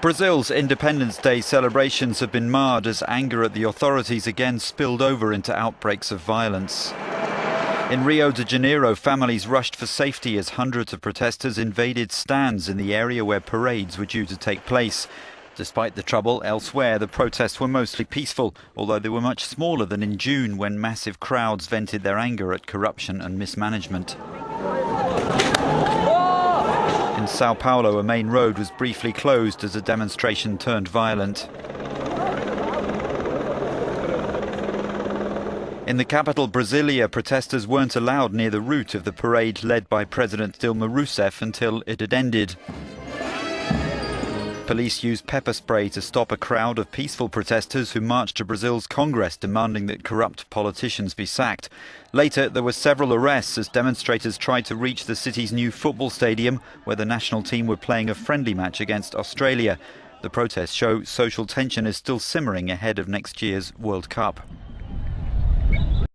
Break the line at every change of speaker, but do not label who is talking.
Brazil's Independence Day celebrations have been marred as anger at the authorities again spilled over into outbreaks of violence. In Rio de Janeiro, families rushed for safety as hundreds of protesters invaded stands in the area where parades were due to take place. Despite the trouble elsewhere, the protests were mostly peaceful, although they were much smaller than in June, when massive crowds vented their anger at corruption and mismanagement. In Sao Paulo, a main road was briefly closed as a demonstration turned violent. In the capital, Brasilia, protesters weren't allowed near the route of the parade led by President Dilma Rousseff until it had ended. Police used pepper spray to stop a crowd of peaceful protesters who marched to Brazil's Congress demanding that corrupt politicians be sacked. Later, there were several arrests as demonstrators tried to reach the city's new football stadium, where the national team were playing a friendly match against Australia. The protests show social tension is still simmering ahead of next year's World Cup.